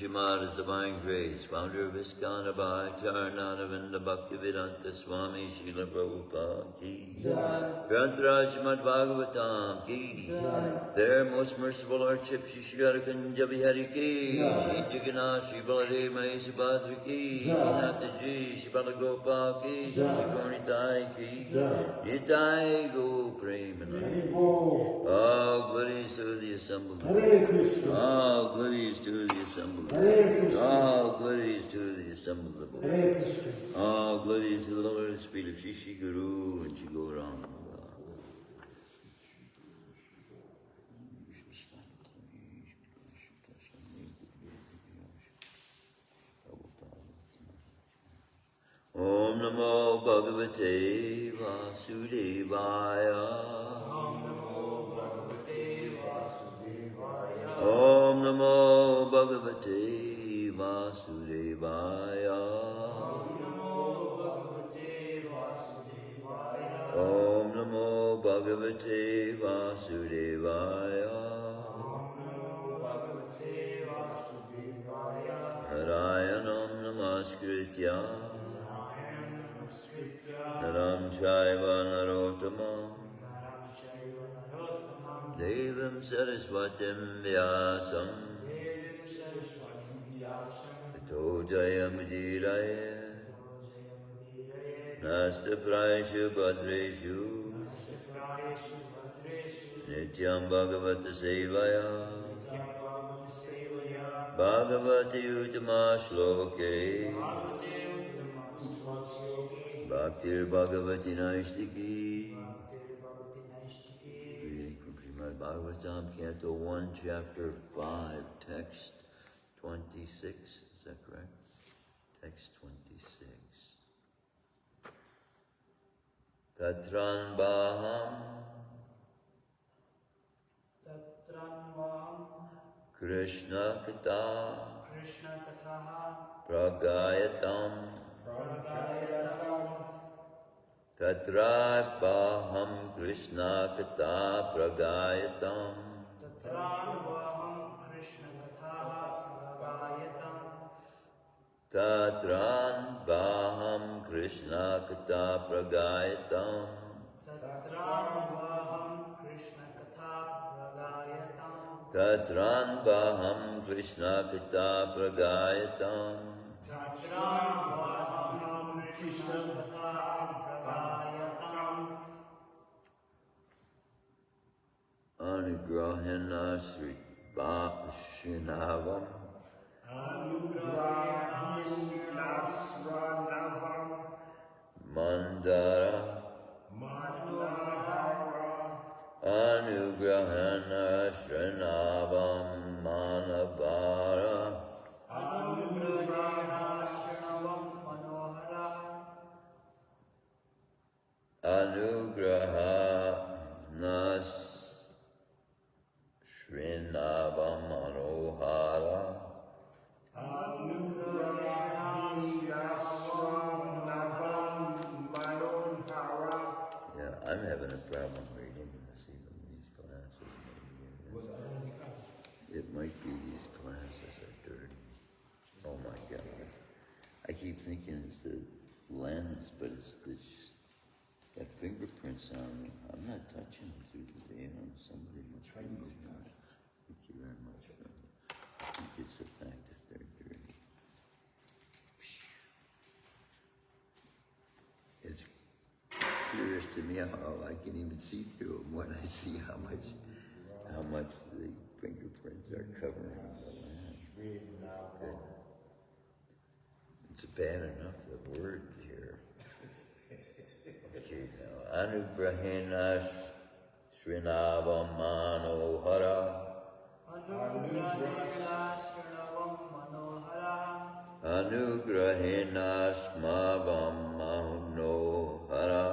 Shrimad's Divine Grace, founder of ISKCON Abhay Charnanavinda Bhaktivedanta Swami Srila Prabhupada Ki, Grantaraj Shrimadbhagavatam Ki, their most merciful Lordship Shri Shrigadakanja Bihari Ki, Shri Jagannath Shri Baladeva Subhadra Ki, Shri Nataji Shri Balagopal Ki, Shri Gauritai Ki, Nitai Go Premanandi. All glories to the assembled. Hare Krishna. All glories to the assembled. Hare Krishna. All glories to the assembled. Hare Krishna. All glories to the Lord and Spirit of Shri Guru and Shri Gauranga. Om Namo Bhagavate Vasudevaya. Om Namo Bhagavate Vasudevaya. Om Namo Bhagavate Vasudevaya. Om Namo Bhagavate Vasudevaya. Om Namo Bhagavate Vasudevaya. Om Namo Bhagavate Vasudevaya. Narayanam Namaskritya Narayanam Namaskritya. Naram Chaiva Narottamam Naram Chaiva Narottamam. Devam Saraswatim Vyasam Devam Saraswatim Vyasam. Tato Jayamudiraye Tato Jayamudiraye. Nasta Praishu Bhadreshu Nastaprayeshu Bhadreshu. Nityam Bhagavata Sevaya Nityam Bhagavata Sevaya. Bhagavati Uttama Shloke Bhagavate Uttama Shloke. Bhaktir Bhagavati Naistiki. Bhakti Bhagavati Naistiki. Reading from Shrimadbhagavatam, Canto 1, Chapter 5, Text 26. Is that correct? Text 26. Tatran Baham Tatranvam Krishna Kata Krishna Kathaha Pragayatam Pragayatam. Tatra Baham Krishna Kata Pragayatam Tatranvaham Krishna Kathaha Pragayatam. Tatran Baham Krishna Kata Pragayatam Tatranvaham Krishna Katha Pragayatam. Tatran Baham Krishna Kata Pragayatam Tatranvaham Krishna Katha Pragayatam. Anugrahena Srinavam Mandara Anugrahena Srinavam Manabara Anugrahena Srinavam Manohara. Yeah, I'm having a problem reading. Let's see what these glasses maybe. It might be these glasses are dirty. Oh my God. I keep thinking it's the lens, but it's just got fingerprints on them. I'm not touching them through the day. Somebody must be moving on. Thank you very much. I think it's the fact that they're dirty. It's curious to me how I can even see through them when I see how much the fingerprints are covering the land. Good. It's bad enough the word here. Okay, now Anugrahena Srinavam Manohara Anugrahena Smavam Manohara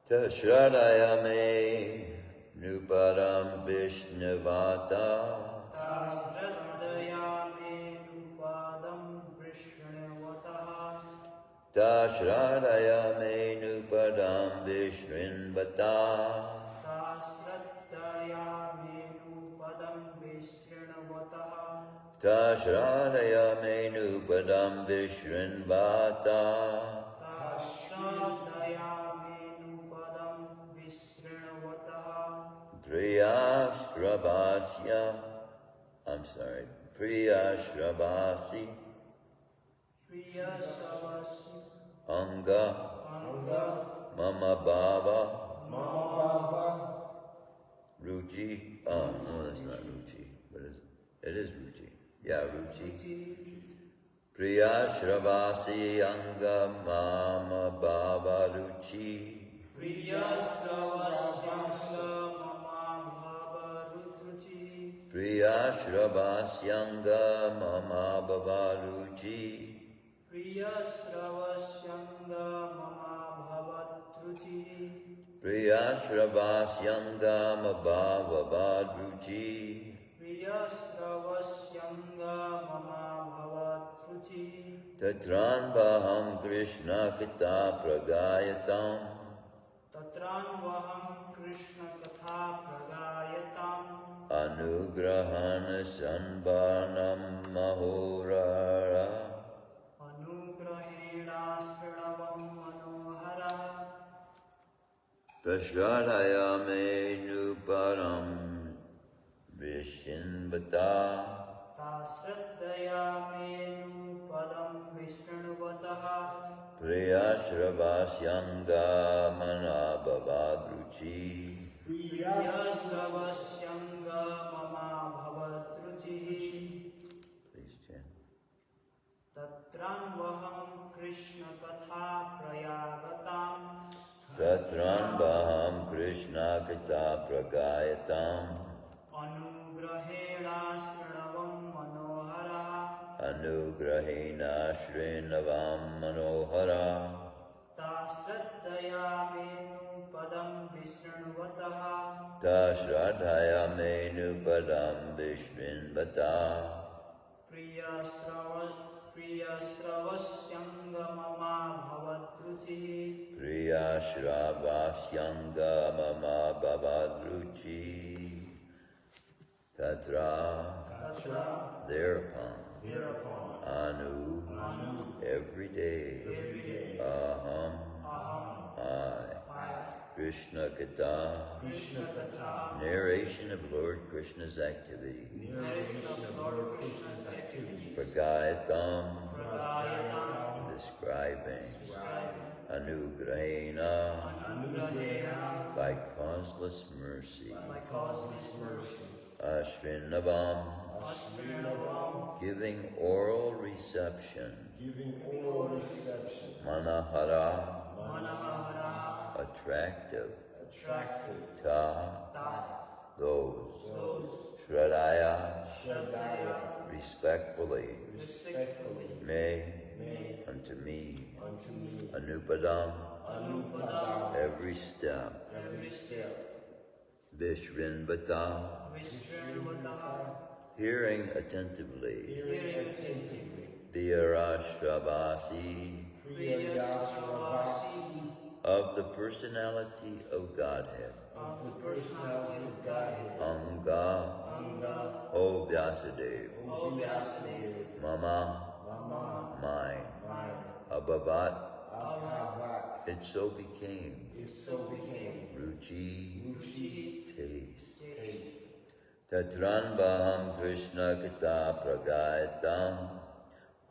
Ta Shradaya Me Nupadam Vishnavata Ta Shradaya Me Nupadam Vishnavata Ta Shradaya Me Nupadam Vishrinvata Ta Shradaya Me Nupadam Vishrinvata Priyashravasya Priyashravasi Anga Mama Baba Ruchi. Oh, no, that's not Ruchi. But it is Ruchi. Yeah, Ruchi. Priyashravasi Anga Mama Baba Ruchi. Priyashravasya Mama Baba Ruchi. Priyashravasya Mama Baba Ruchi. Tatranvaham Krishna Kita Pragayatam Anugrahana Sanbanam Mahorara Tashradaya Me Nuparam Vishinvata Priyashravasya Manabhavadruchi. Please chant. Tatranvaham Krishna Katha Prayagatam Tatranvaham Krishna Katha Pragayatam Anugrahena Srinavam Manohara Anugrahena Srinavam Manohara Tasraddhaya Menu Padam Vishnuvataha Ta Shradhaya Me Nupadam Vishrinvata Priyasravasyanga Mama Bhavatruchi Priyashravasya Mama Bhavadruchi. Tatra Thereupon Anu every day. Aham, I. Krishna Katha. Narration of Lord Krishna's activity. Pragayatam. Describing. Anugrahena. By causeless mercy. Ashrinabam. Giving oral reception. Manahara. Attractive. Ta. Those. Shradaya. Respectfully. May. Unto me. Anupadam. Every step. Vishrinvata. Hearing attentively. Virashravasi. Of the personality of Godhead. Anga. O Vyasadeva. Mama. Mine. Abhavat. It so became. Ruchi. Taste. Tatran Baham Krishna Kata Pragayatam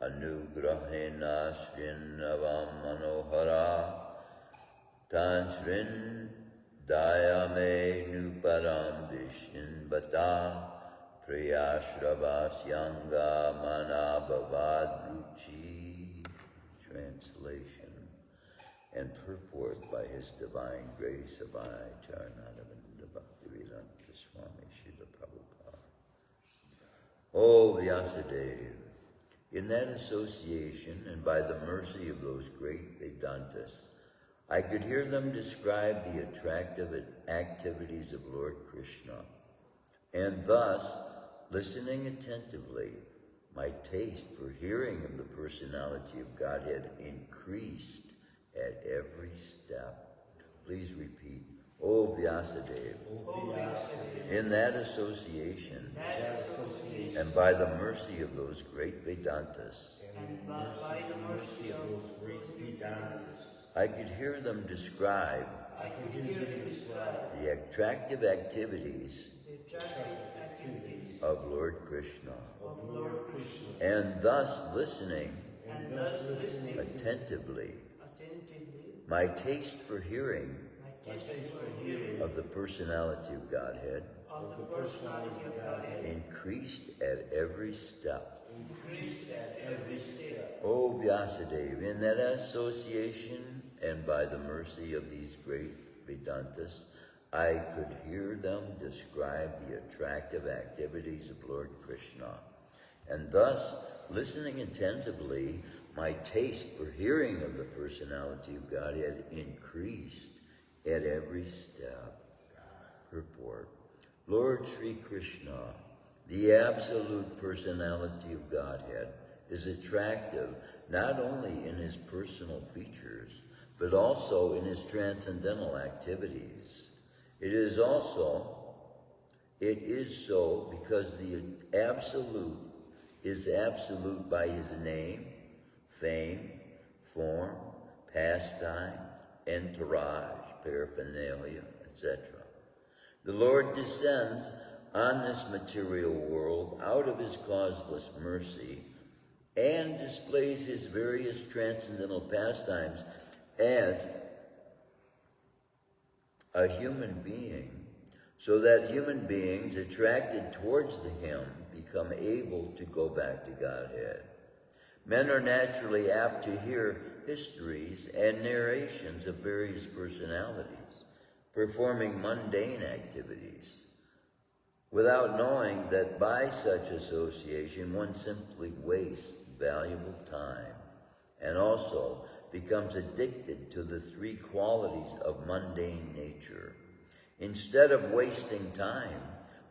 Anugrahena Srinavam Manohara Tanshrin Dayame Nuparam Vishin Bata Priyashravas Manabhavad Ruchi. Translation and purport by His Divine Grace of I, Charnadavinda Bhaktivedanta Swami Srila Prabhupada. O Vyasadeva, in that association and by the mercy of those great Vedantas, I could hear them describe the attractive activities of Lord Krishna, and thus, listening attentively, my taste for hearing of the personality of Godhead increased at every step. Please repeat. O Vyasadeva, in that association, and by the mercy of those great Vedantas, I could hear them describe the attractive activities of Lord Krishna, and thus listening attentively, my taste for hearing of the personality of Godhead increased at every step. O Vyasadeva, in that association and by the mercy of these great Vedantas, I could hear them describe the attractive activities of Lord Krishna, and thus, listening attentively, my taste for hearing of the personality of Godhead increased at every step. Purport. Lord Sri Krishna, the absolute personality of Godhead, is attractive not only in his personal features, but also in his transcendental activities. It is so because the absolute is absolute by his name, fame, form, pastime, entourage, paraphernalia, etc. The Lord descends on this material world out of his causeless mercy and displays his various transcendental pastimes as a human being, so that human beings attracted towards him become able to go back to Godhead. Men are naturally apt to hear histories and narrations of various personalities performing mundane activities, without knowing that by such association one simply wastes valuable time and also becomes addicted to the three qualities of mundane nature. Instead of wasting time,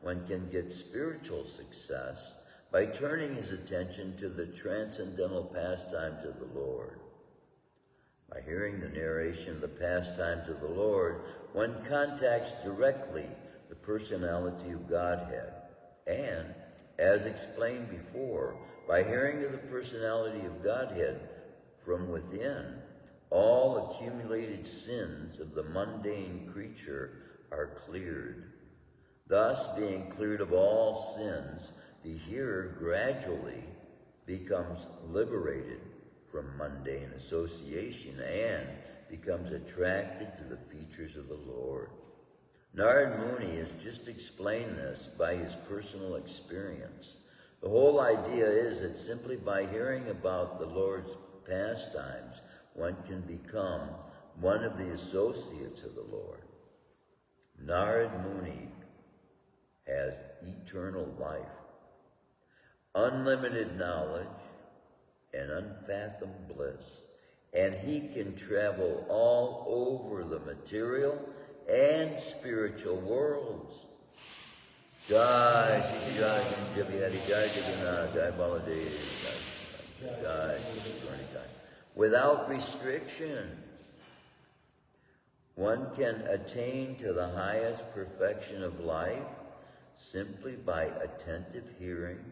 one can get spiritual success by turning his attention to the transcendental pastimes of the Lord. By hearing the narration of the pastimes of the Lord, one contacts directly the personality of Godhead. And, as explained before, by hearing of the personality of Godhead, from within, all accumulated sins of the mundane creature are cleared. Thus, being cleared of all sins, the hearer gradually becomes liberated from mundane association and becomes attracted to the features of the Lord. Narad Muni has just explained this by his personal experience. The whole idea is that simply by hearing about the Lord's pastimes, one can become one of the associates of the Lord. Narad Muni has eternal life, unlimited knowledge, and unfathomed bliss, and he can travel all over the material and spiritual worlds. Jai Shri Jai Jabi Hari Jai Jagannath Jai Baladev Jai 20 times. Without restriction, one can attain to the highest perfection of life simply by attentive hearing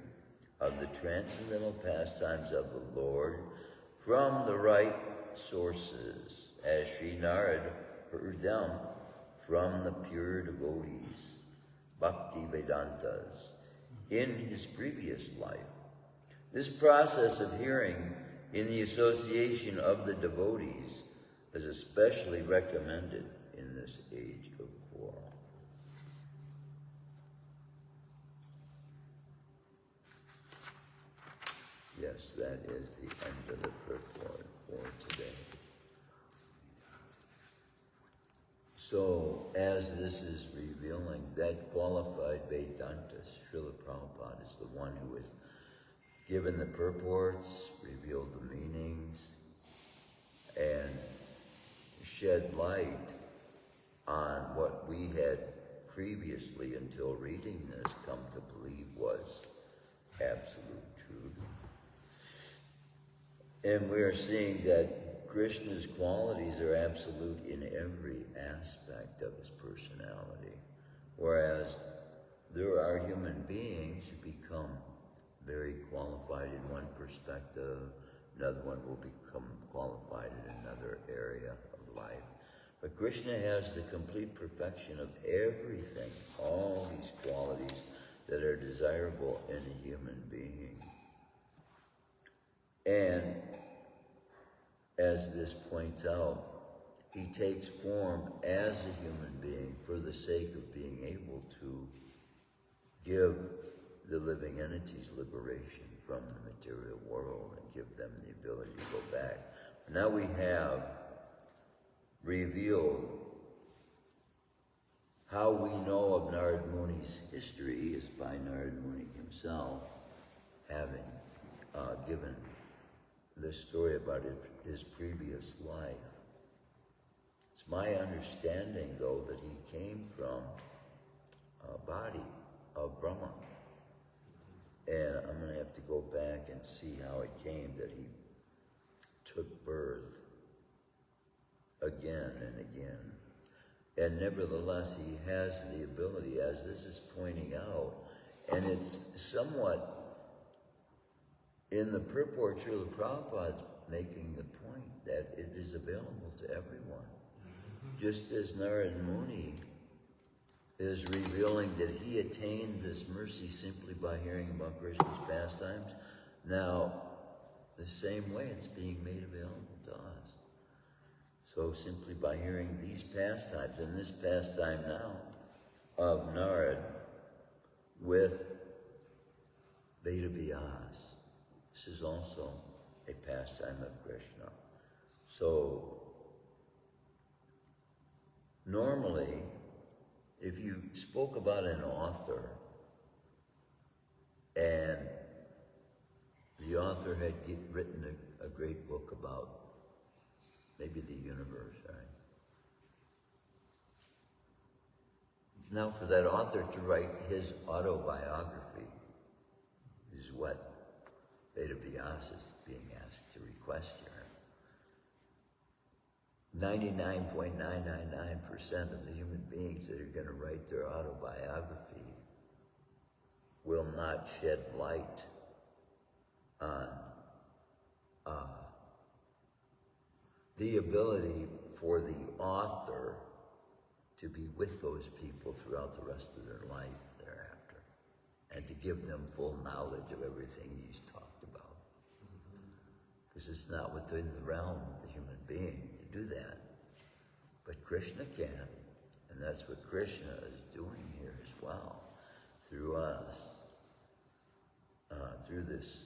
of the transcendental pastimes of the Lord from the right sources, as Sri Narad heard them from the pure devotees, Bhakti Vedantas, in his previous life. This process of hearing in the association of the devotees is especially recommended in this age of quarrel. Yes, that is the end of the purport for today. So, as this is revealing, that qualified Vedanta, Srila Prabhupada, is the one who has given the purports, revealed the meanings, and shed light on what we had previously, until reading this, come to believe was absolute truth. And we are seeing that Krishna's qualities are absolute in every aspect of his personality, whereas there are human beings who become very qualified in one perspective, another one will become qualified in another area of life. But Krishna has the complete perfection of everything, all these qualities that are desirable in a human being. And as this points out, he takes form as a human being for the sake of being able to give the living entities liberation from the material world and give them the ability to go back. Now we have revealed how we know of Narad Muni's history is by Narad Muni himself having given this story about his previous life. It's my understanding, though, that he came from a body of Brahma. And I'm going to have to go back and see how it came that he took birth again and again. And nevertheless, he has the ability, as this is pointing out, and it's somewhat in the purport, Srila Prabhupada's making the point that it is available to everyone. Just as Narad Muni is revealing that he attained this mercy simply by hearing about Krishna's pastimes, now the same way it's being made available to us. So simply by hearing these pastimes, and this pastime now of Narad with Veda Vyas, this is also a pastime of Krishna. So normally, if you spoke about an author and the author had written a great book about maybe the universe, right? Now for that author to write his autobiography is what Veda Vyasa is being asked to request here. 99.999% of the human beings that are going to write their autobiography will not shed light on the ability for the author to be with those people throughout the rest of their life thereafter, and to give them full knowledge of everything he's talked about. Because it's not within the realm of the human being to do that. But Krishna can, and that's what Krishna is doing here as well, through us, through this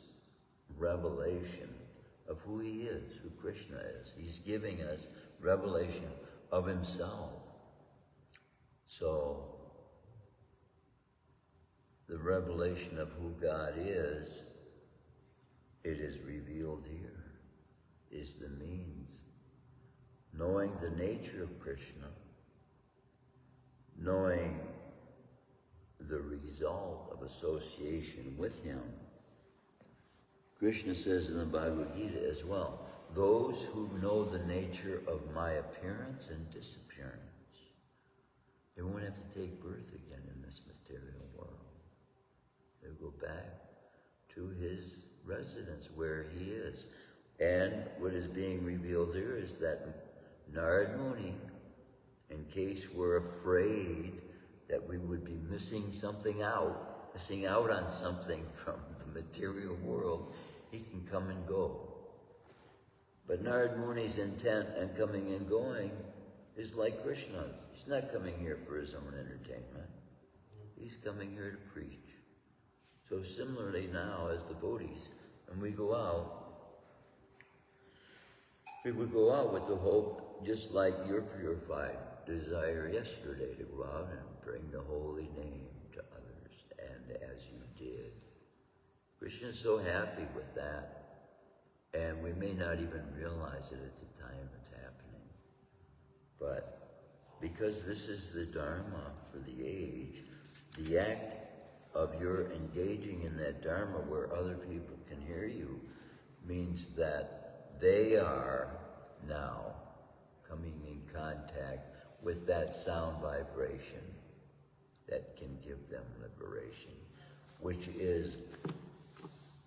revelation of who he is, who Krishna is. He's giving us revelation of himself. So, the revelation of who God is, it is revealed here, is the means. Knowing the nature of Krishna, knowing the result of association with him. Krishna says in the Bhagavad Gita as well, those who know the nature of my appearance and disappearance, they won't have to take birth again in this material world. They'll go back to his residence where he is. And what is being revealed here is that Narad Muni, in case we're afraid that we would be missing out on something from the material world, he can come and go. But Narad Muni's intent in coming and going is like Krishna. He's not coming here for his own entertainment. He's coming here to preach. So similarly now as devotees, when we go out, we would go out with the hope, just like your purified desire yesterday, to go out and bring the holy name to others, and as you did. Krishna is so happy with that, and we may not even realize it at the time it's happening. But because this is the Dharma for the age, the act of your engaging in that Dharma where other people can hear you means that they are now coming in contact with that sound vibration that can give them liberation, which is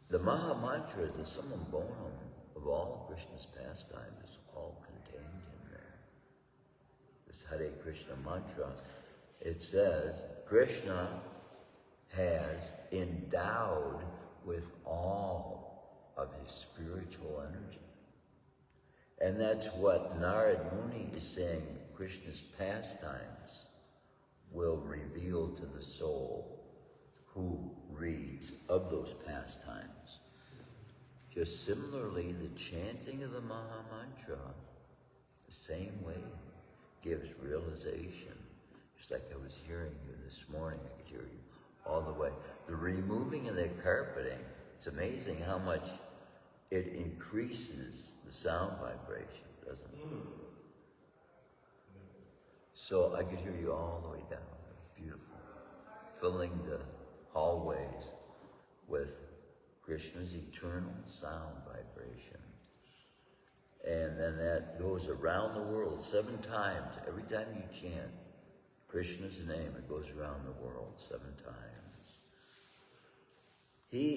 the Maha Mantra, is the summum bonum of all of Krishna's pastimes. It's all contained in there. This Hare Krishna mantra, it says, Krishna has endowed with all of his spiritual energy. And that's what Narad Muni is saying, Krishna's pastimes will reveal to the soul who reads of those pastimes. Just similarly, the chanting of the Maha Mantra, the same way, gives realization. Just like I was hearing you this morning, I could hear you all the way. The removing of that carpeting, it's amazing how much it increases the sound vibration, doesn't it? So I could hear you all the way down. Beautiful. Filling the hallways with Krishna's eternal sound vibration. And then that goes around the world 7 times. Every time you chant Krishna's name, it goes around the world 7 times. He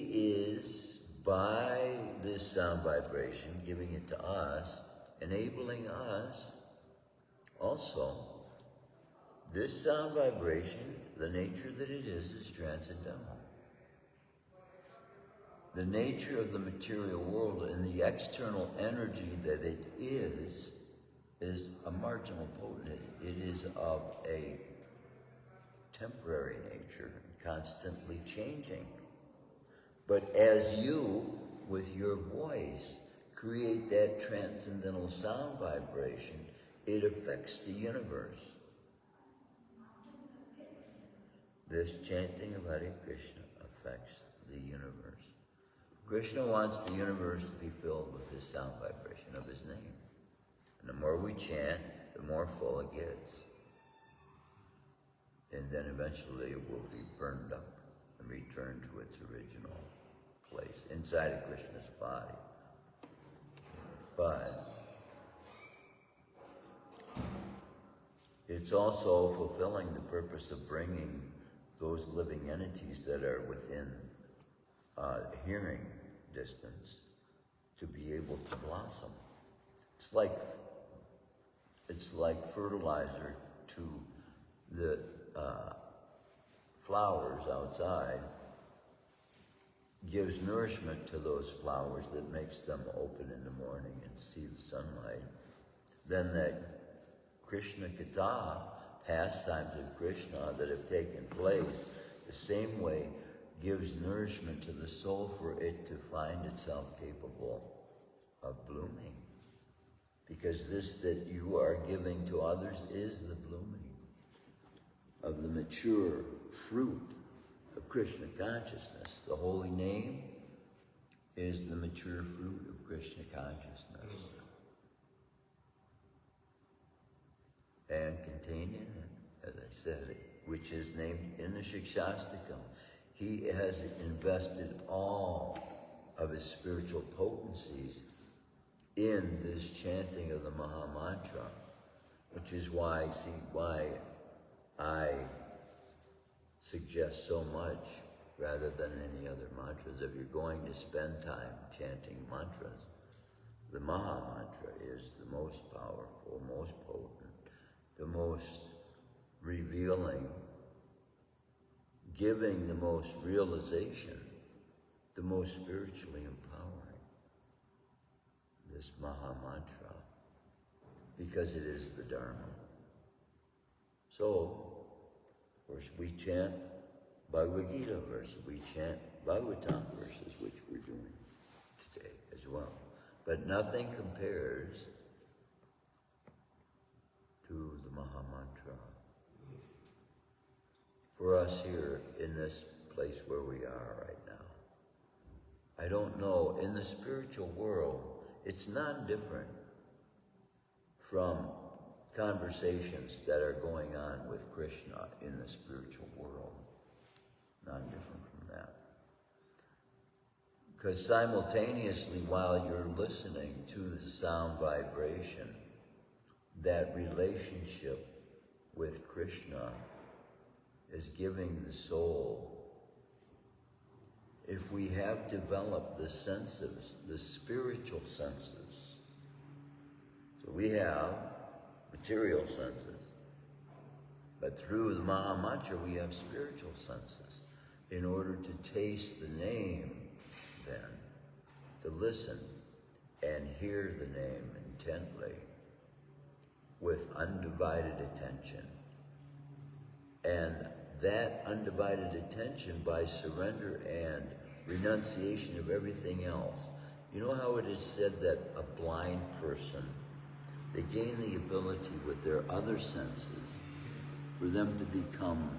is, by this sound vibration, giving it to us, enabling us also. This sound vibration, the nature that it is transcendental. The nature of the material world and the external energy that it is a marginal potentate. It is of a temporary nature, constantly changing. But as you, with your voice, create that transcendental sound vibration, it affects the universe. This chanting of Hare Krishna affects the universe. Krishna wants the universe to be filled with his sound vibration of his name. And the more we chant, the more full it gets. And then eventually it will be burned up and returned to its original place, inside of Krishna's body. But it's also fulfilling the purpose of bringing those living entities that are within hearing distance to be able to blossom. it's like fertilizer to the flowers outside, gives nourishment to those flowers that makes them open in the morning and see the sunlight. Then that Krishna Katha, pastimes of Krishna that have taken place, the same way gives nourishment to the soul for it to find itself capable of blooming. Because this that you are giving to others is the blooming of the mature fruit of Krishna consciousness. The holy name is the mature fruit of Krishna consciousness. And contained in it, as I said, which is named in the Shikshastakam. He has invested all of his spiritual potencies in this chanting of the Maha Mantra, which is why I suggest so much, rather than any other mantras, if you're going to spend time chanting mantras, the Maha Mantra is the most powerful, most potent, the most revealing, giving the most realization, the most spiritually empowering, this Maha Mantra, because it is the Dharma. So, of course, we chant Bhagavad Gita verses, we chant Bhagavatam verses, which we're doing today as well. But nothing compares to the Maha Mantra. For us here in this place where we are right now, I don't know, in the spiritual world, it's not different from conversations that are going on with Krishna in the spiritual world. Not different from that. Because simultaneously, while you're listening to the sound vibration, that relationship with Krishna is giving the soul. If we have developed the senses, the spiritual senses, so we have material senses, but through the Maha Mantra we have spiritual senses. In order to taste the name, then, to listen and hear the name intently with undivided attention. And that undivided attention by surrender and renunciation of everything else. You know how it is said that a blind person, they gain the ability with their other senses for them to become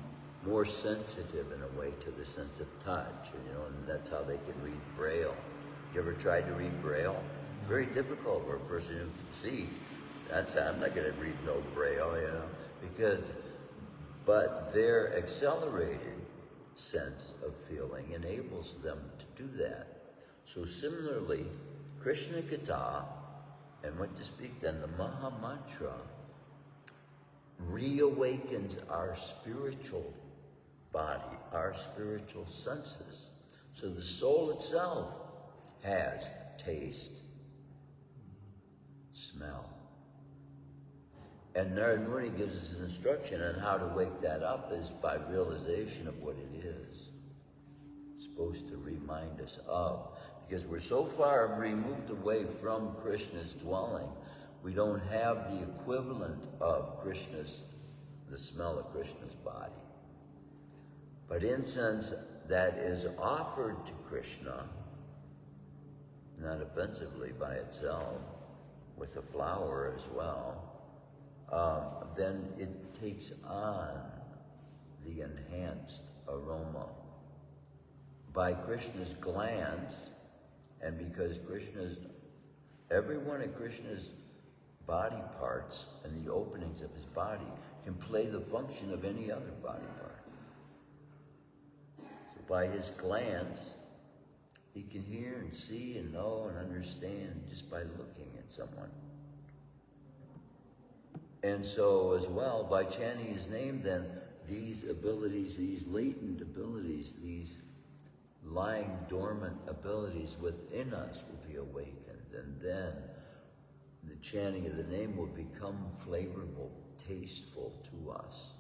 more sensitive in a way to the sense of touch, and that's how they can read Braille. You ever tried to read Braille? Very difficult for a person who can see. I'm not going to read no Braille, but their accelerated sense of feeling enables them to do that. So similarly, Krishna Katha, and what to speak then, the Maha Mantra, reawakens our spiritual body, our spiritual senses. So the soul itself has taste, smell. And Narada Muni gives us an instruction on how to wake that up is by realization of what it is. It's supposed to remind us of. Because we're so far removed away from Krishna's dwelling, we don't have the equivalent of the smell of Krishna's body. But incense that is offered to Krishna, not offensively by itself, with a flower as well, then it takes on the enhanced aroma. By Krishna's glands, and because every one of Krishna's body parts and the openings of his body can play the function of any other body part. So by his glands, he can hear and see and know and understand just by looking at someone. And so as well, by chanting his name, then these abilities, these latent abilities, these lying dormant abilities within us will be awakened. And then the chanting of the name will become flavorful, tasteful to us,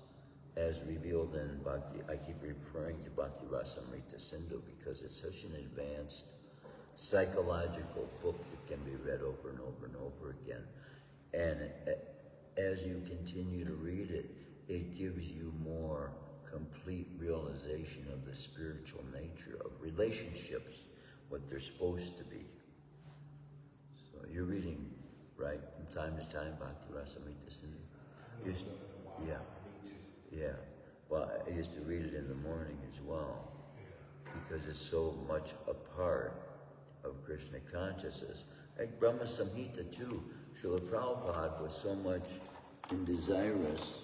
as revealed in Bhakti. I keep referring to Bhakti Rasamrita Sindhu because it's such an advanced psychological book that can be read over and over and over again. And as you continue to read it, it gives you more complete realization of the spiritual nature of relationships, what they're supposed to be. So you're reading, right, from time to time, Bhakti Rasamrita Sindhu? Yeah. Well, I used to read it in the morning as well, because it's so much a part of Krishna consciousness. Like Brahma Samhita too, Srila Prabhupada was so much desirous,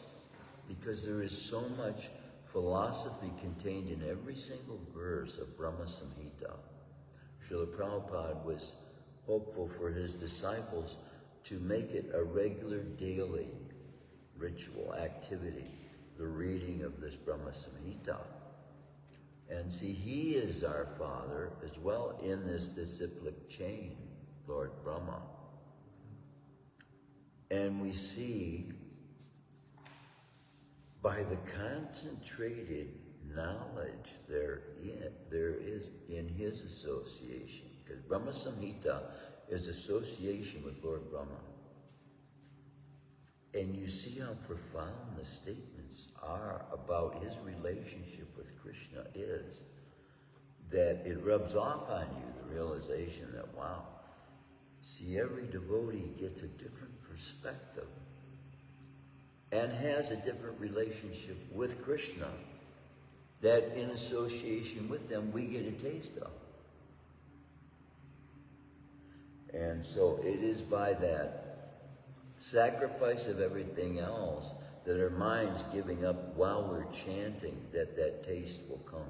because there is so much philosophy contained in every single verse of Brahma Samhita. Srila Prabhupada was hopeful for his disciples to make it a regular daily ritual activity, the reading of this Brahma Samhita. And see, he is our father as well in this disciplic chain, Lord Brahma. And we see by the concentrated knowledge there is in his association, because Brahma Samhita is association with Lord Brahma. And you see how profound the statements are about his relationship with Krishna is, that it rubs off on you, the realization that, wow, see, every devotee gets a different perspective and has a different relationship with Krishna that in association with them we get a taste of. And so it is by that sacrifice of everything else that our mind's giving up while we're chanting that taste will come.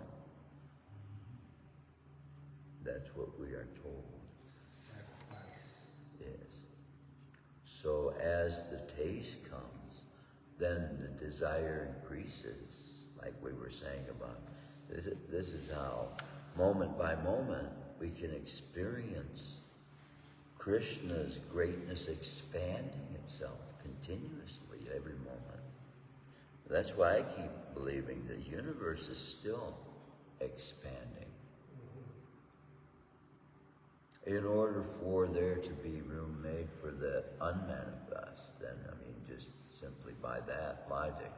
That's what we are told. Sacrifice. Yes. So as the taste comes, then the desire increases, like we were saying about. This is how, moment by moment, we can experience Krishna's greatness expanding itself continuously every moment. That's why I keep believing the universe is still expanding. In order for there to be room made for the unmanifest, then, just simply by that logic.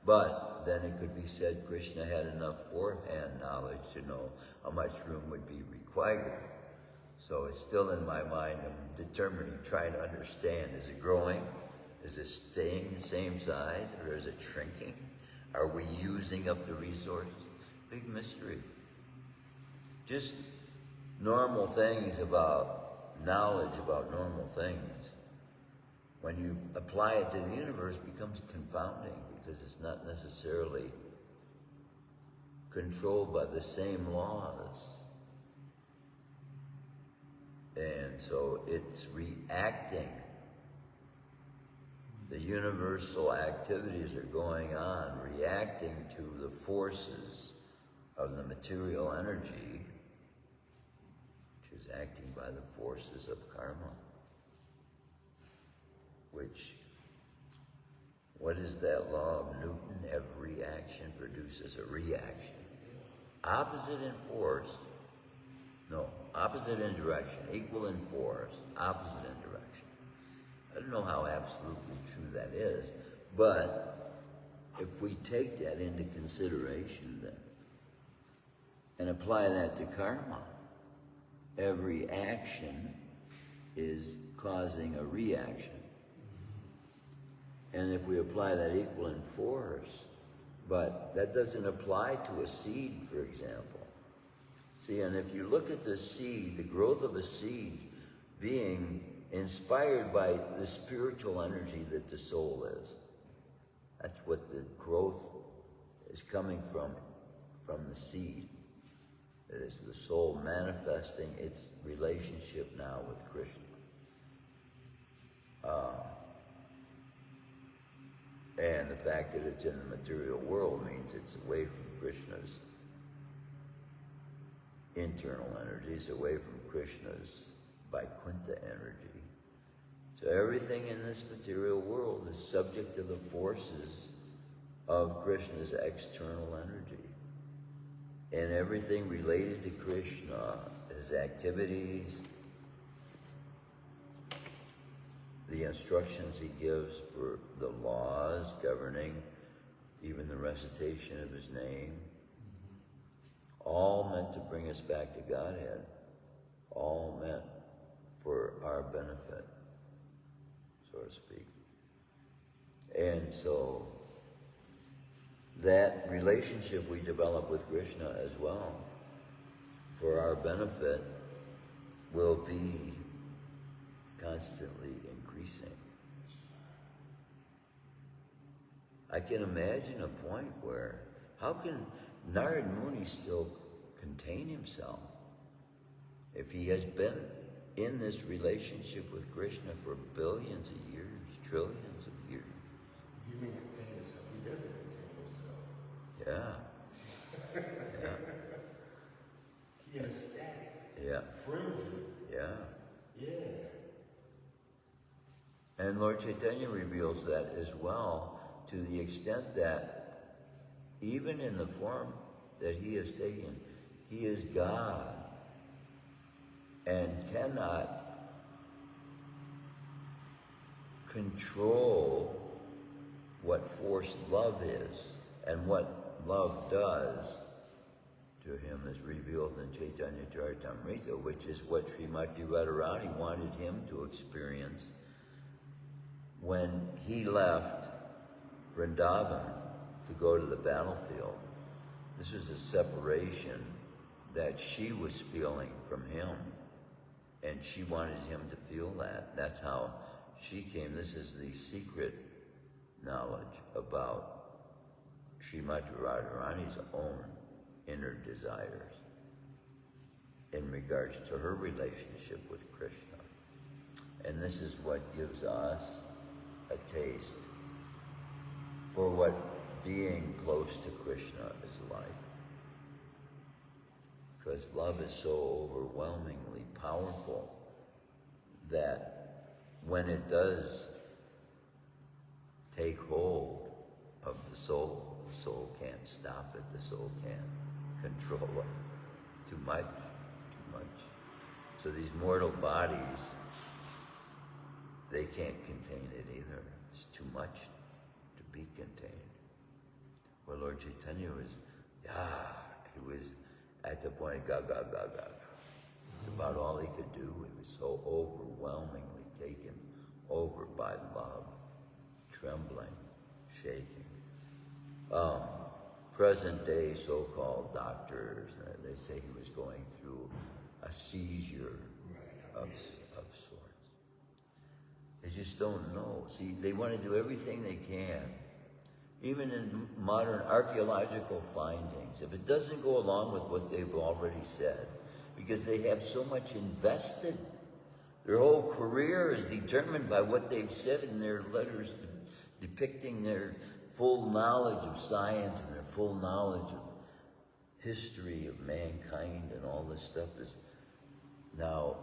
But then it could be said Krishna had enough forehand knowledge to know how much room would be required. So it's still in my mind. I'm determining, trying to understand, is it growing? Is it staying the same size, or is it shrinking? Are we using up the resources? Big mystery. Just normal things about knowledge about normal things. When you apply it to the universe, it becomes confounding because it's not necessarily controlled by the same laws. And so it's reacting. The universal activities are going on, reacting to the forces of the material energy, which is acting by the forces of karma. Which, what is that law of Newton? Every action produces a reaction. Opposite in force, opposite in direction, equal in force, opposite in direction. I don't know how absolutely true that is, but if we take that into consideration then, and apply that to karma, every action is causing a reaction. And if we apply that equal in force, but that doesn't apply to a seed, for example. See, and if you look at the seed, the growth of a seed being inspired by the spiritual energy that the soul is. That's what the growth is coming from the seed. It is the soul manifesting its relationship now with Krishna. And the fact that it's in the material world means it's away from Krishna's internal energies, away from Krishna's Vaikuntha energy. So everything in this material world is subject to the forces of Krishna's external energy. And everything related to Krishna, his activities, the instructions he gives for the laws governing even the recitation of his name, all meant to bring us back to Godhead, all meant for our benefit, so to speak. And so that relationship we develop with Krishna as well, for our benefit, will be constantly increasing. I can imagine a point where, how can Narad Muni still contain himself if he has been in this relationship with Krishna for billions of years, trillions of years? If you mean contain yourself, he doesn't contain himself. Yeah. Yeah. He in a static Yeah. frenzy. Yeah. Yeah. And Lord Chaitanya reveals that as well, to the extent that even in the form that he has taken, he is God and cannot control what forced love is, and what love does to him is revealed in Chaitanya Charitamrita, which is what Srimati Radharani wanted him to experience when he left Vrindavan to go to the battlefield. This was a separation that she was feeling from him, and she wanted him to feel that. That's how she came. This is the secret knowledge about Srimati Radharani's own inner desires in regards to her relationship with Krishna. And this is what gives us a taste for what being close to Krishna is like. Because love is so overwhelmingly powerful that when it does take hold of the soul can't stop it, the soul can't control it. Too much. So these mortal bodies, they can't contain it either. It's too much to be contained. Well, Lord Chaitanya was, he was at the point, ga. It's about all he could do. He was so overwhelmingly taken over by love, trembling, shaking. Present day so-called doctors, they say he was going through a seizure of sorts. They just don't know. See, they want to do everything they can, even in modern archaeological findings, if it doesn't go along with what they've already said, because they have so much invested. Their whole career is determined by what they've said in their letters depicting their full knowledge of science and their full knowledge of history of mankind and all this stuff. Now,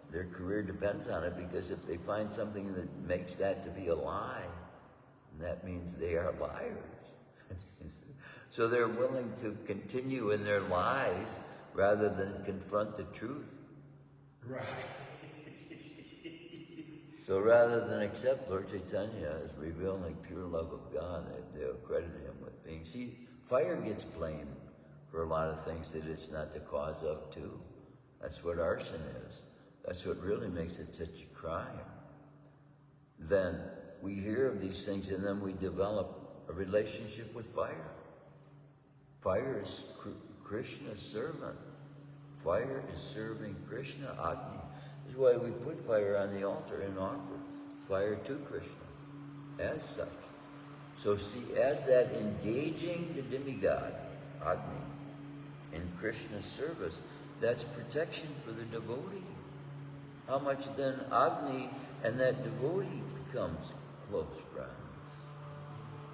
their career depends on it, because if they find something that makes that to be a lie, that means they are liars. So they're willing to continue in their lies rather than confront the truth. Right. So rather than accept Lord Chaitanya as revealing pure love of God, they'll credit him with being. See, fire gets blamed for a lot of things that it's not the cause of too. That's what arson is. That's what really makes it such a crime. Then we hear of these things, and then we develop a relationship with fire. Fire is Krishna's servant. Fire is serving Krishna, Agni. This is why we put fire on the altar and offer fire to Krishna as such. So see, as that engaging the demigod, Agni, in Krishna's service, that's protection for the devotee. How much then Agni and that devotee becomes close friends.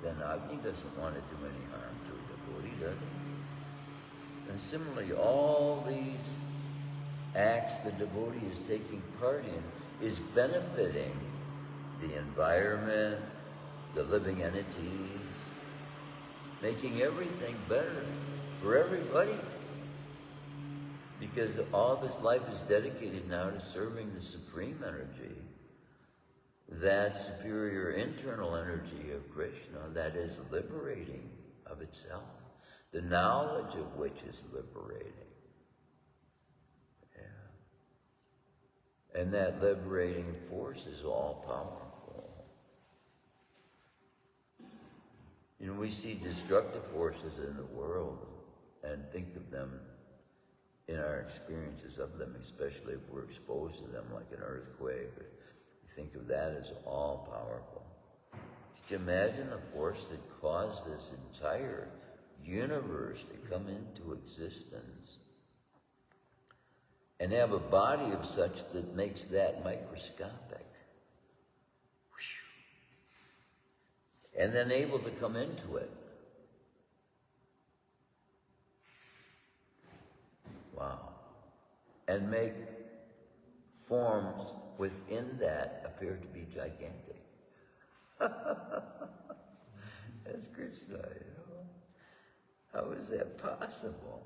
Then Agni doesn't want to do any harm to a devotee, does he? And similarly, all these acts the devotee is taking part in is benefiting the environment, the living entities, making everything better for everybody. Because all of his life is dedicated now to serving the supreme energy, that superior internal energy of Krishna that is liberating of itself, the knowledge of which is liberating. Yeah. And that liberating force is all powerful. You know, we see destructive forces in the world and think of them in our experiences of them, especially if we're exposed to them like an earthquake. We think of that as all powerful. Could you imagine the force that caused this entire universe to come into existence and have a body of such that makes that microscopic? Whew. And then able to come into it. Wow. And make forms within that appear to be gigantic. That's Krishna, you know. How is that possible?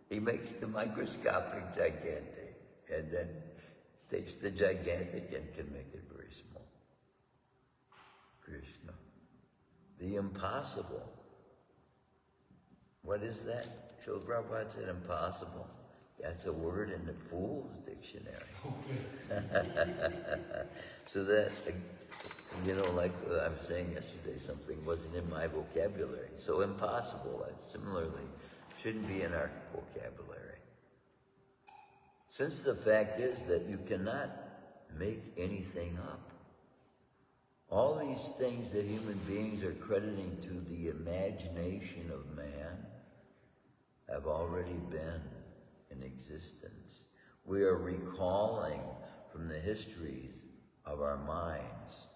He makes the microscopic gigantic and then takes the gigantic and can make it very small. Krishna. The impossible. What is that? Srila Prabhupada said impossible. That's a word in the Fool's Dictionary. So that, you know, like I was saying yesterday, something wasn't in my vocabulary. So impossible, that similarly shouldn't be in our vocabulary. Since the fact is that you cannot make anything up. All these things that human beings are crediting to the imagination of man have already been in existence. We are recalling from the histories of our minds,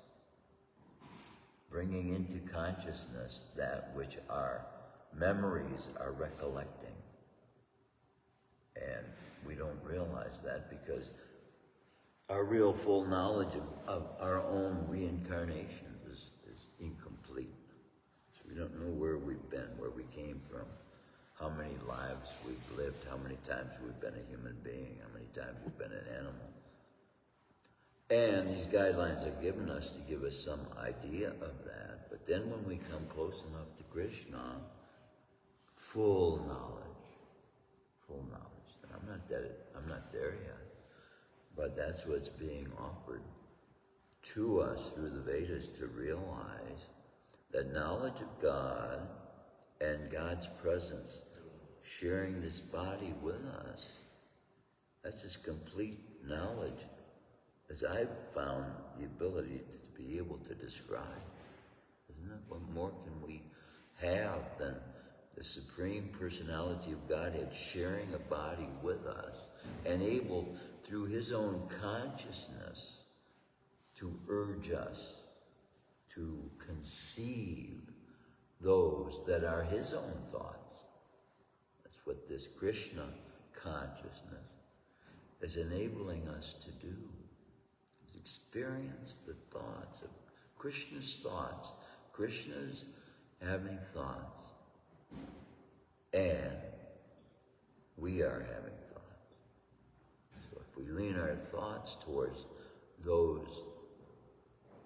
bringing into consciousness that which our memories are recollecting. And we don't realize that because our real full knowledge of our own reincarnation is incomplete. So we don't know where we've been, where we came from, how many lives we've lived, how many times we've been a human being, how many times we've been an animal. And these guidelines are given us to give us some idea of that. But then when we come close enough to Krishna, full knowledge. And I'm not there yet. But that's what's being offered to us through the Vedas, to realize that knowledge of God and God's presence, sharing this body with us, that's His complete knowledge, as I've found the ability to be able to describe. Isn't it? What more can we have than the Supreme Personality of Godhead sharing a body with us and able, through His own consciousness, to urge us to conceive those that are His own thoughts. That's what this Krishna consciousness is enabling us to do, is experience the thoughts of Krishna's thoughts. Krishna's having thoughts, and we are having thoughts. So if we lean our thoughts towards those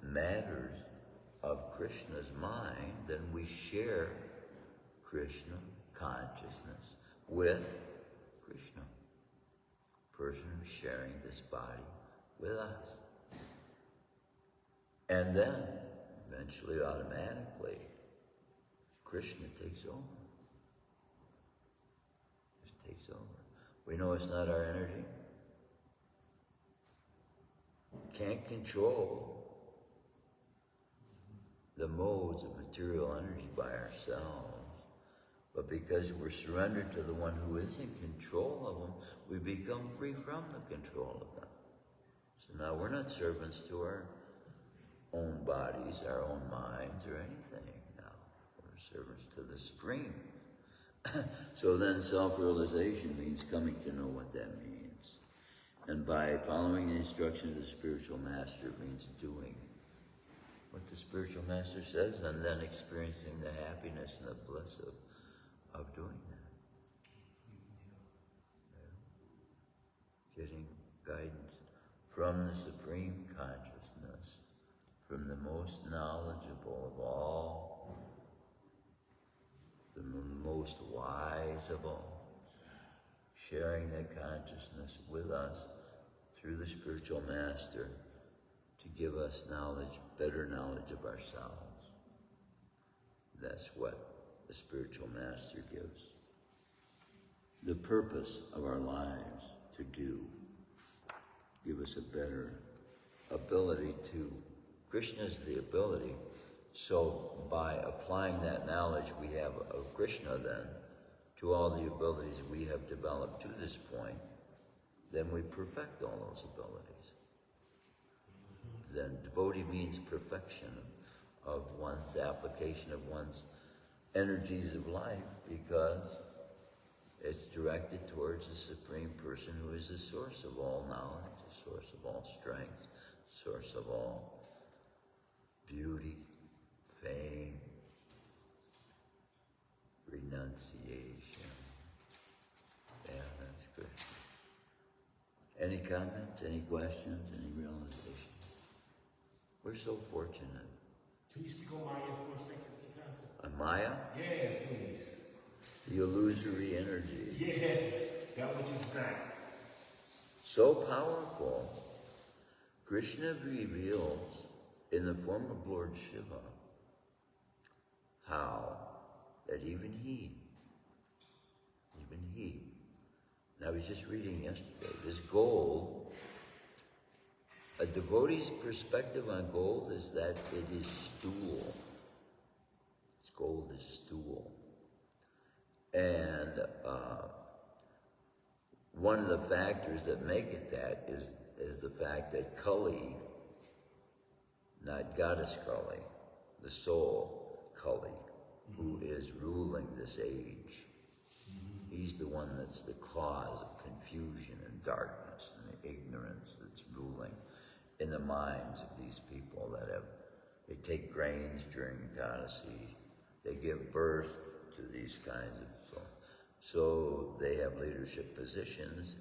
matters of Krishna's mind, then we share Krishna consciousness with Krishna, person who's sharing this body with us. And then, eventually, automatically, Krishna takes over. Just takes over. We know it's not our energy. Can't control the modes of material energy by ourselves. But because we're surrendered to the one who is in control of them, we become free from the control of them. So now we're not servants to our own bodies, our own minds, or anything now. We're servants to the Supreme. So then self-realization means coming to know what that means. And by following the instructions of the spiritual master, it means doing what the spiritual master says, and then experiencing the happiness and the bliss of doing that. Yeah. Getting guidance from the Supreme Consciousness, from the most knowledgeable of all, the most wise of all, sharing that consciousness with us through the spiritual master to give us knowledge, better knowledge of ourselves. That's what the spiritual master gives. The purpose of our lives to do. Give us a better ability to, Krishna is the ability, so by applying that knowledge we have of Krishna then, to all the abilities we have developed to this point, then we perfect all those abilities. Then devotee means perfection of one's application of one's energies of life, because it's directed towards the Supreme Person who is the source of all knowledge, the source of all strength, source of all beauty, fame, renunciation. Yeah, that's good. Any comments, any questions, any realizations? We're so fortunate. Can you speak on Maya for a second? On Maya? Yeah, please. The illusory energy. Yes, that which is not. So powerful. Krishna reveals in the form of Lord Shiva how that even he, and I was just reading yesterday, this gold, a devotee's perspective on gold is that it is stool. Gold is stool. And one of the factors that make it that is the fact that Kali, not goddess Kali, the soul Kali, who is ruling this age, he's the one that's the cause of confusion and darkness and the ignorance that's ruling in the minds of these people that they take grains during Ekadasi, they give birth to these kinds of, so they have leadership positions,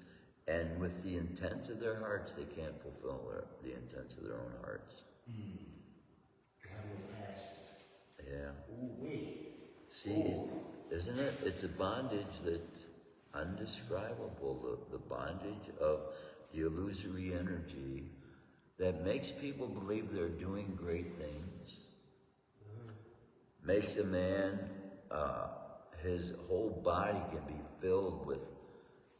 and with the intents of their hearts, they can't fulfill the intents of their own hearts. Yeah. Ooh, wait. See, isn't it? It's a bondage that's undescribable, the bondage of the illusory energy that makes people believe they're doing great things, makes a man, his whole body can be filled with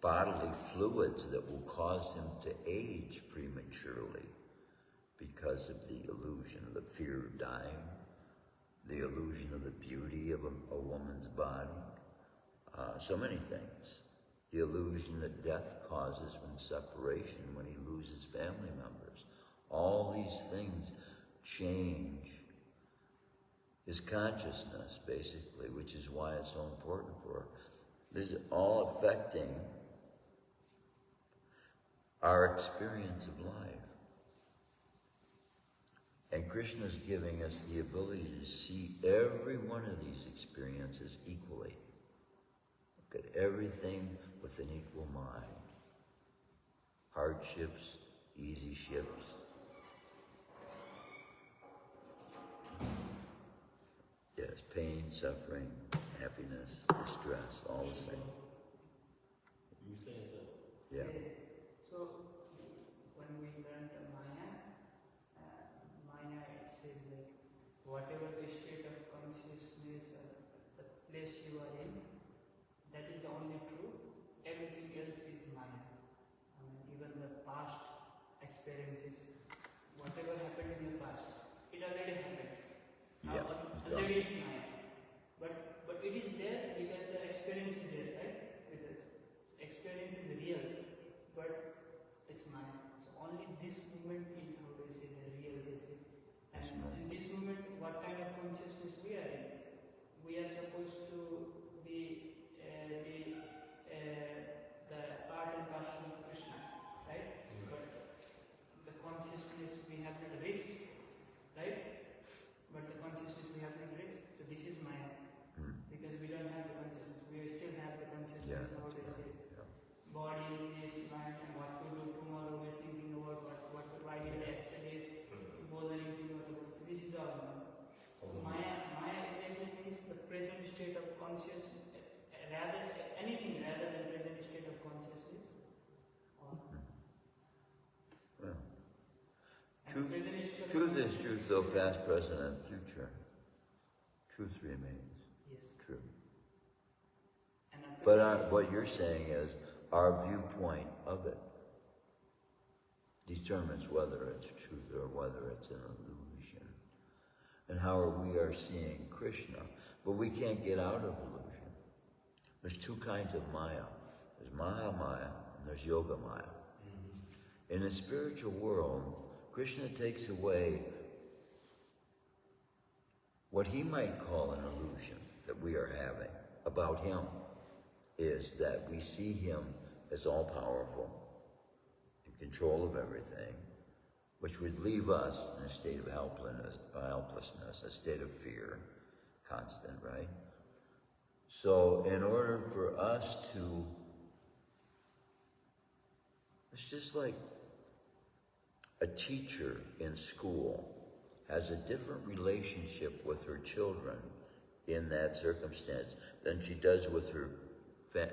bodily fluids that will cause him to age prematurely because of the illusion of the fear of dying, the illusion of the beauty of a woman's body, so many things. The illusion that death causes when separation, when he loses family members. All these things change his consciousness, basically, which is why it's so important for this is all affecting our experience of life. And Krishna is giving us the ability to see every one of these experiences equally. Look at everything with an equal mind. Hardships, easy ships. Yes, pain, suffering, happiness, distress, all the same. You saying so? Yeah. So when we learn the Maya it says like whatever the state of consciousness or the place you are in, that is the only true. Everything else is Maya. I mean, even the past experiences, whatever happened in the past, it already happened. Yeah. Already it's Maya. But it is there because the experience is there, right? With us. So experience is real, but it's Maya. So only this moment is, how do you say, the real, they say. And in this moment, what kind of consciousness we are in? We are supposed to be the part and parcel of Krishna, right? But the consciousness we have not reached, right? Present is to the Truth past. is truth, though past, present, and future. Truth remains Yes. true. And our But present what you're saying is our viewpoint of it determines whether it's truth or whether it's an illusion. And how we are seeing Krishna. But we can't get out of illusion. There's two kinds of Maya. There's Maha Maya and there's Yoga Maya. In the spiritual world, Krishna takes away what he might call an illusion that we are having about him, is that we see him as all-powerful, in control of everything, which would leave us in a state of helplessness, a state of fear, constant, right? So in order for us to, it's just like a teacher in school has a different relationship with her children in that circumstance than she does with her,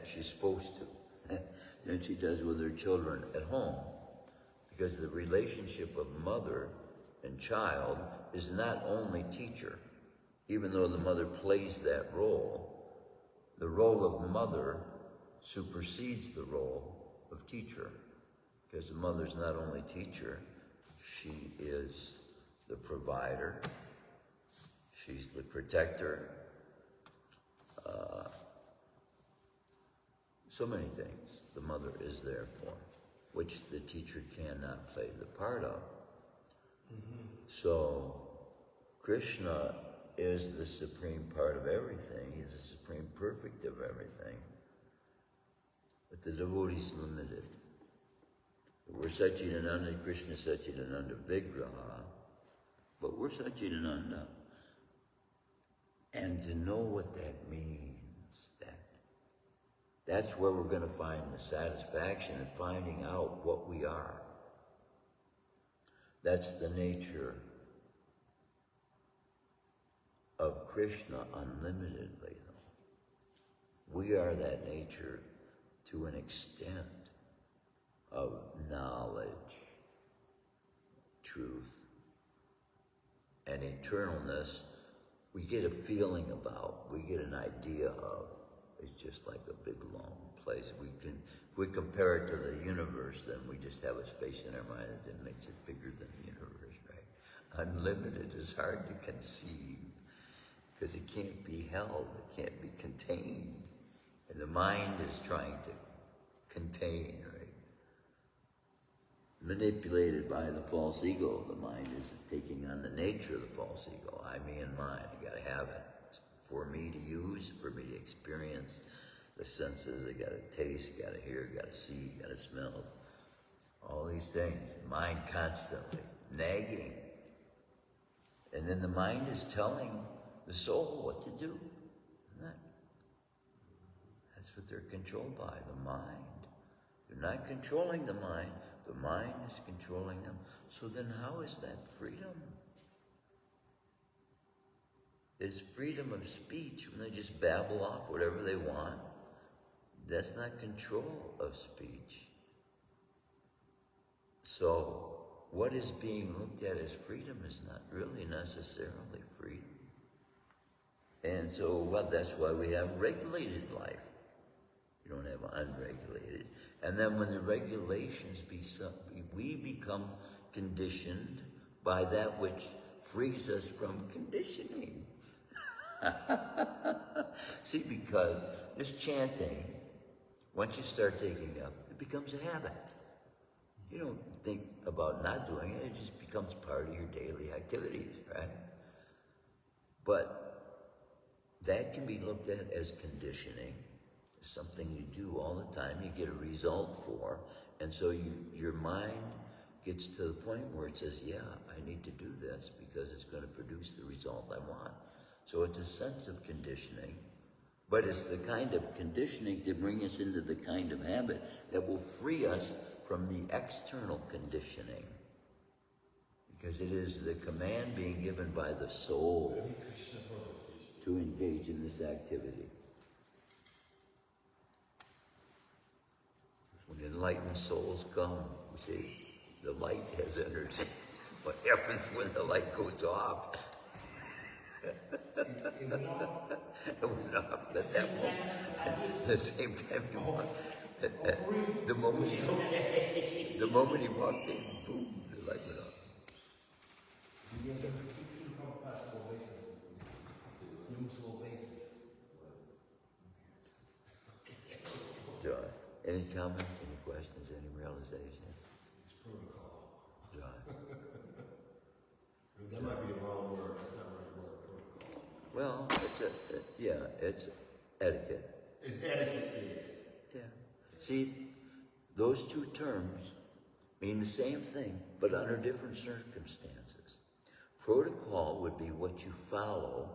she's supposed to, than she does with her children at home. Because the relationship of mother and child is not only teacher, even though the mother plays that role, the role of mother supersedes the role of teacher. Because the mother's not only teacher, she is the provider, she's the protector, so many things the mother is there for, which the teacher cannot play the part of. So Krishna is the supreme part of everything. He's the supreme perfect of everything. But the devotee's limited. We're Satchidananda, Krishna Satchidananda Vigraha, but we're Satchidananda. And to know what that means, that's where we're going to find the satisfaction in finding out what we are. That's the nature of Krishna unlimitedly, though. We are that nature to an extent of knowledge, truth, and eternalness. We get a feeling about, we get an idea of. It's just like a big, long place. If we compare it to the universe, then we just have a space in our mind that makes it bigger than the universe, right? Unlimited is hard to conceive because it can't be held, it can't be contained. And the mind is trying to contain, right? Manipulated by the false ego. The mind is taking on the nature of the false ego. I, me, and mine. I gotta have it. It's for me to use, for me to experience. The senses, I gotta taste, gotta hear, gotta see, gotta smell. All these things. The mind constantly nagging. And then the mind is telling the soul what to do. Isn't that? That's what they're controlled by, the mind. They're not controlling the mind is controlling them. So then how is that freedom? Is freedom of speech when they just babble off whatever they want? That's not control of speech. So what is being looked at as freedom is not really necessarily freedom. And so that's why we have regulated life. You don't have unregulated. And then when the regulations we become conditioned by that which frees us from conditioning. See, because this chanting, once you start taking up, it becomes a habit. You don't think about not doing it, it just becomes part of your daily activities, right? But that can be looked at as conditioning. It's something you do all the time, you get a result for, and so your mind gets to the point where it says, yeah, I need to do this because it's going to produce the result I want. So it's a sense of conditioning, but it's the kind of conditioning to bring us into the kind of habit that will free us from the external conditioning. Because it is the command being given by the soul to engage in this activity. When enlightened souls come, we say, the light has entered. What happens when the light goes off? It went off. It went off at that moment. At the same time you walked. The moment he walked in, boom, the light went off. You get the two compatible bases. Useful bases. John, any comments, any questions, any realization? It's protocol. John? That might be the wrong word. That's not the right word. Protocol. Well, it's etiquette. It's etiquette. Yeah. See, those two terms mean the same thing, but under different circumstances. Protocol would be what you follow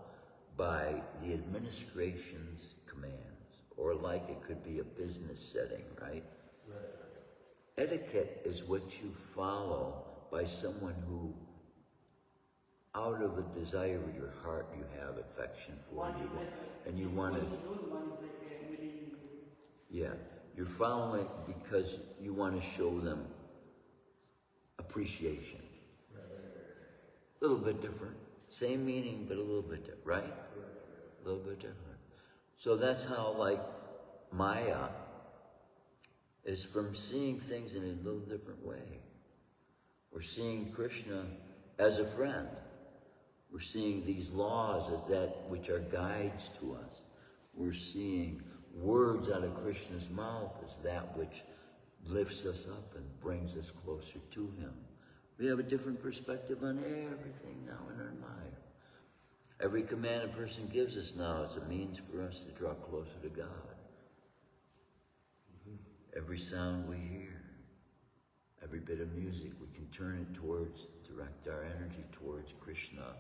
by the administration's commands, or like it could be a business setting, right? Right. Etiquette is what you follow by someone who, out of a desire of your heart, you have affection for, and you want to. Yeah, you're following it because you want to show them appreciation. A little bit different. Same meaning, but a little bit different, right? A little bit different. So that's how, like, Maya is from seeing things in a little different way. We're seeing Krishna as a friend. We're seeing these laws as that which are guides to us. We're seeing words out of Krishna's mouth as that which lifts us up and brings us closer to him. We have a different perspective on everything now in our mind. Every command a person gives us now is a means for us to draw closer to God. Every sound we hear, every bit of music, we can turn it towards, direct our energy towards Krishna,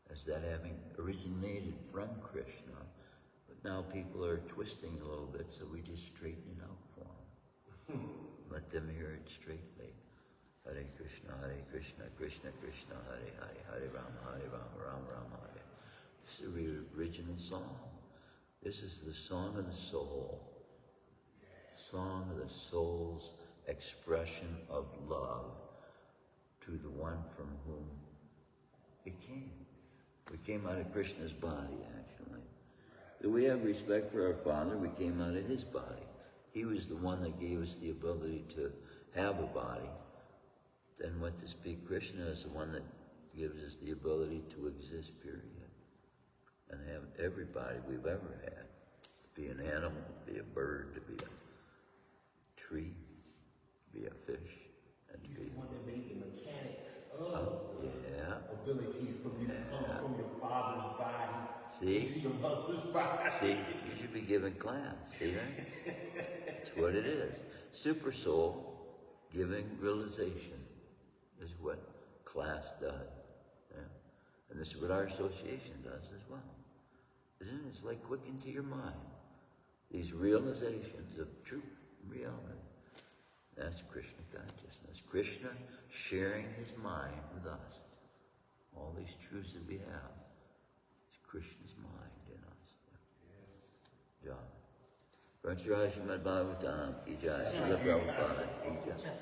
as that having originated from Krishna. But now people are twisting a little bit, so we just straighten it out for them. Let them hear it straightly. Hare Krishna, Krishna Krishna, Hare Hare, Hare Rama, Rama Rama, Hare. This is the original song. This is the song of the soul. Song of the soul's expression of love to the one from whom it came. We came out of Krishna's body, actually. If we have respect for our Father, we came out of his body. He was the one that gave us the ability to have a body. Then what to speak, Krishna is the one that gives us the ability to exist, period. And have every body we've ever had. Be an animal, be a bird, to be a tree, be a fish, and He's be the one that made the mechanics of yeah. ability for you to come from your father's body See? to your mother's body. See, you should be given class. See that? That's what it is. Super soul giving realization is what class does. Yeah? And this is what our association does as well. Isn't it? It's like quick into your mind. These realizations of truth, reality. That's Krishna consciousness. Krishna sharing his mind with us. All these truths that we have. It's Krishna's mind in us. Yes. John. Shrimadbhagavatam, Shrimadbhagavatam, John.